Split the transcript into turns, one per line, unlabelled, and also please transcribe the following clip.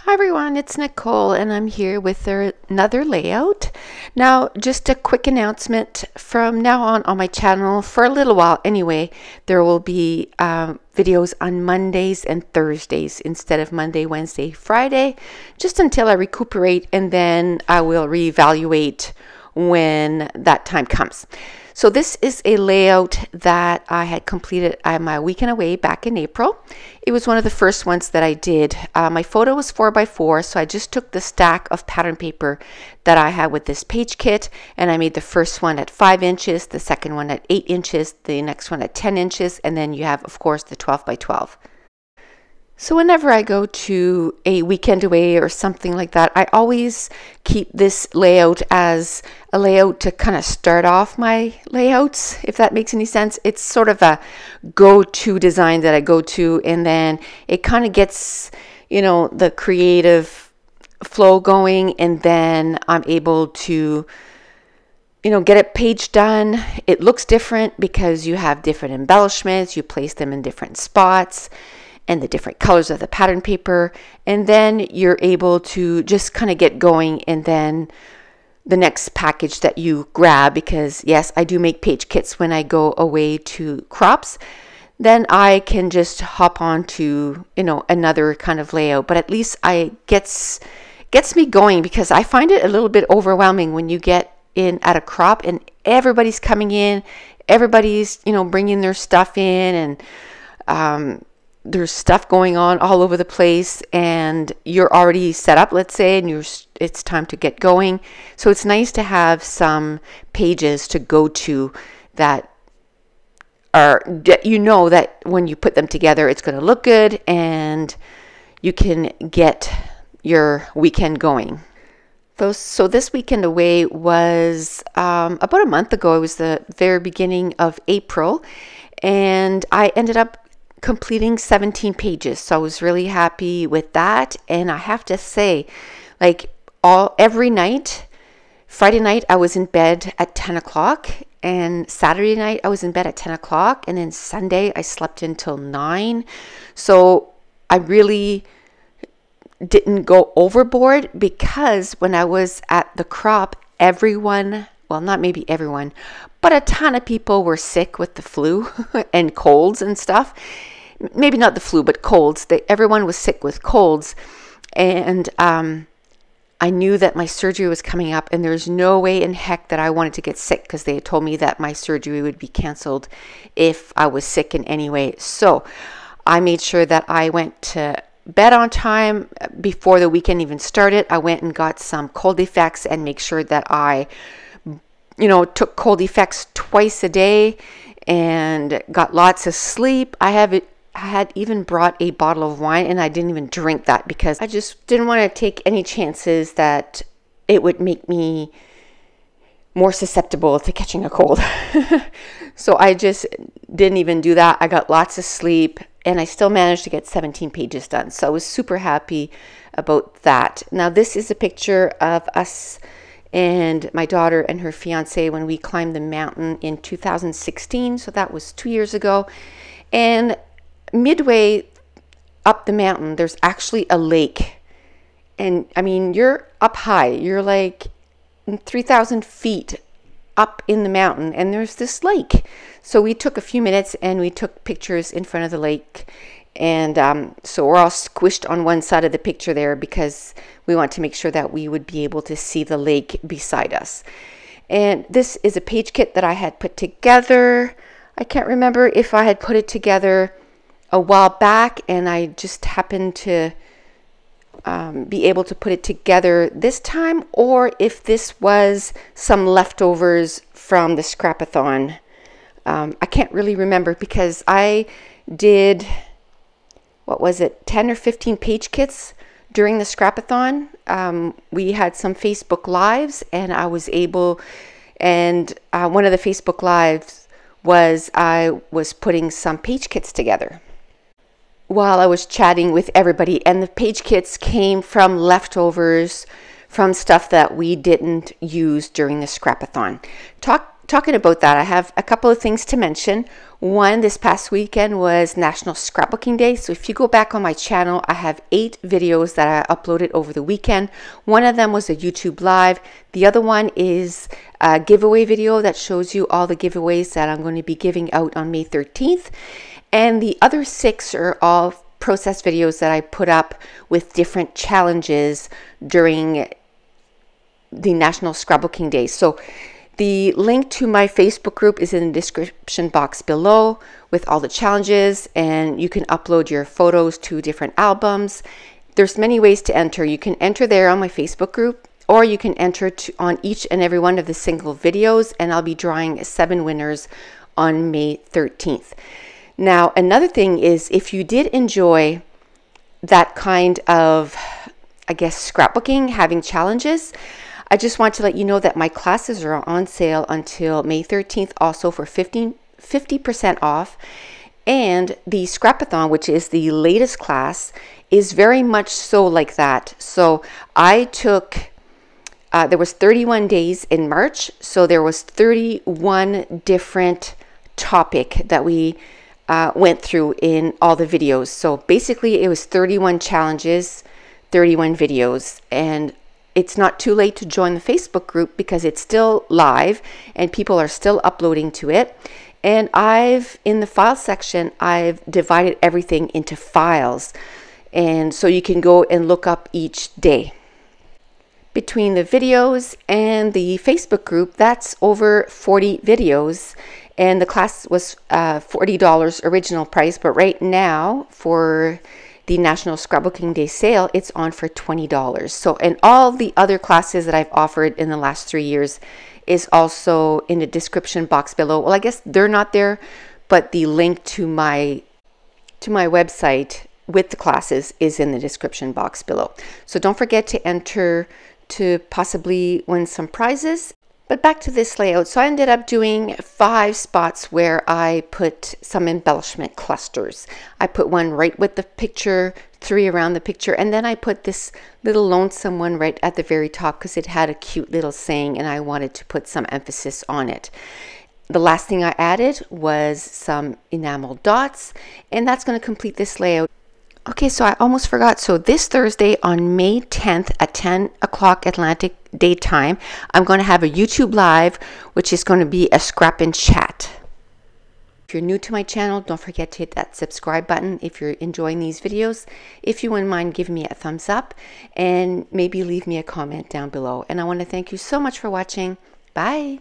Hi everyone, it's Nicole and I'm here with another layout. Now, just a quick announcement. From now on my channel, for a little while anyway, there will be videos on Mondays and Thursdays instead of Monday, Wednesday, Friday, just until I recuperate, and then I will reevaluate when that time comes. So this is a layout that I had completed on my weekend away back in April. It was one of the first ones that I did. My photo was 4x4, so I just took the stack of pattern paper that I had with this page kit, and I made the first one at 5 inches, the second one at 8 inches, the next one at 10 inches, and then you have, of course, the 12x12. So whenever I go to a weekend away or something like that, I always keep this layout as a layout to kind of start off my layouts, if that makes any sense. It's sort of a go-to design that I go to, and then it kind of gets, the creative flow going, and then I'm able to get a page done. It looks different because you have different embellishments, you place them in different spots, and the different colors of the pattern paper, and then you're able to just kind of get going. And then the next package that you grab, because yes, I do make page kits when I go away to crops, then I can just hop on to another kind of layout. But at least gets me going, because I find it a little bit overwhelming when you get in at a crop and everybody's coming in, everybody's bringing their stuff in, and there's stuff going on all over the place, and you're already set up, let's say, and it's time to get going. So it's nice to have some pages to go to that are, that when you put them together, it's going to look good and you can get your weekend going. So this weekend away was about a month ago. It was the very beginning of April, and I ended up completing 17 pages. So I was really happy with that. And I have to say, every night, Friday night I was in bed at 10 o'clock, and Saturday night I was in bed at 10 o'clock, and then Sunday I slept until 9. So I really didn't go overboard, because when I was at the crop, everyone, well, not maybe everyone, but a ton of people were sick with the flu and colds and stuff. Maybe not the flu, but colds. Everyone was sick with colds. And I knew that my surgery was coming up, and there's no way in heck that I wanted to get sick, because they had told me that my surgery would be canceled if I was sick in any way. So I made sure that I went to bed on time before the weekend even started. I went and got some cold effects and make sure that I took cold effects twice a day and got lots of sleep. I had even brought a bottle of wine, and I didn't even drink that because I just didn't want to take any chances that it would make me more susceptible to catching a cold. So I just didn't even do that. I got lots of sleep, and I still managed to get 17 pages done. So I was super happy about that. Now, this is a picture of us and my daughter and her fiance when we climbed the mountain in 2016. So that was 2 years ago. And midway up the mountain, there's actually a lake. And I mean, you're up high. You're like 3,000 feet up in the mountain, and there's this lake. So we took a few minutes and we took pictures in front of the lake. And so we're all squished on one side of the picture there, because we want to make sure that we would be able to see the lake beside us. And this is a page kit that I had put together. I can't remember if I had put it together a while back and I just happened to be able to put it together this time, or if this was some leftovers from the Scrapathon. I can't really remember, because I did, 10 or 15 page kits during the Scrapathon. We had some Facebook Lives, and I was able, and one of the Facebook Lives was I was putting some page kits together while I was chatting with everybody, and the page kits came from leftovers from stuff that we didn't use during the Scrapathon. talking about that, I have a couple of things to mention. One, this past weekend was National Scrapbooking Day. So if you go back on my channel, I have 8 videos that I uploaded over the weekend. One of them was a YouTube Live. The other one is a giveaway video that shows you all the giveaways that I'm going to be giving out on May 13th. And the other 6 are all process videos that I put up with different challenges during the National Scrapbooking Day. So the link to my Facebook group is in the description box below with all the challenges, and you can upload your photos to different albums. There's many ways to enter. You can enter there on my Facebook group, or you can enter on each and every one of the single videos, and I'll be drawing 7 winners on May 13th. Now, another thing is, if you did enjoy that kind of, I guess, scrapbooking, having challenges, I just want to let you know that my classes are on sale until May 13th, also for 50% off. And the Scrapathon, which is the latest class, is very much so like that. So I took, there was 31 days in March, so there was 31 different topic that we went through in all the videos. So basically it was 31 challenges, 31 videos, and it's not too late to join the Facebook group because it's still live and people are still uploading to it. And in the file section, I've divided everything into files. And so you can go and look up each day. Between the videos and the Facebook group, that's over 40 videos. And the class was $40 original price, but right now for the National Scrapbooking Day sale, it's on for $20. So, and all the other classes that I've offered in the last 3 years is also in the description box below. Well, I guess they're not there, but the link to my website with the classes is in the description box below. So don't forget to enter to possibly win some prizes. But back to this layout. So I ended up doing 5 spots where I put some embellishment clusters. I put one right with the picture, 3 around the picture, and then I put this little lonesome one right at the very top because it had a cute little saying and I wanted to put some emphasis on it. The last thing I added was some enamel dots, and that's going to complete this layout. Okay, so I almost forgot. So this Thursday on May 10th at 10 o'clock Atlantic daytime, I'm going to have a YouTube Live, which is going to be a scrap and chat. If you're new to my channel, don't forget to hit that subscribe button if you're enjoying these videos. If you wouldn't mind giving me a thumbs up and maybe leave me a comment down below. And I want to thank you so much for watching. Bye.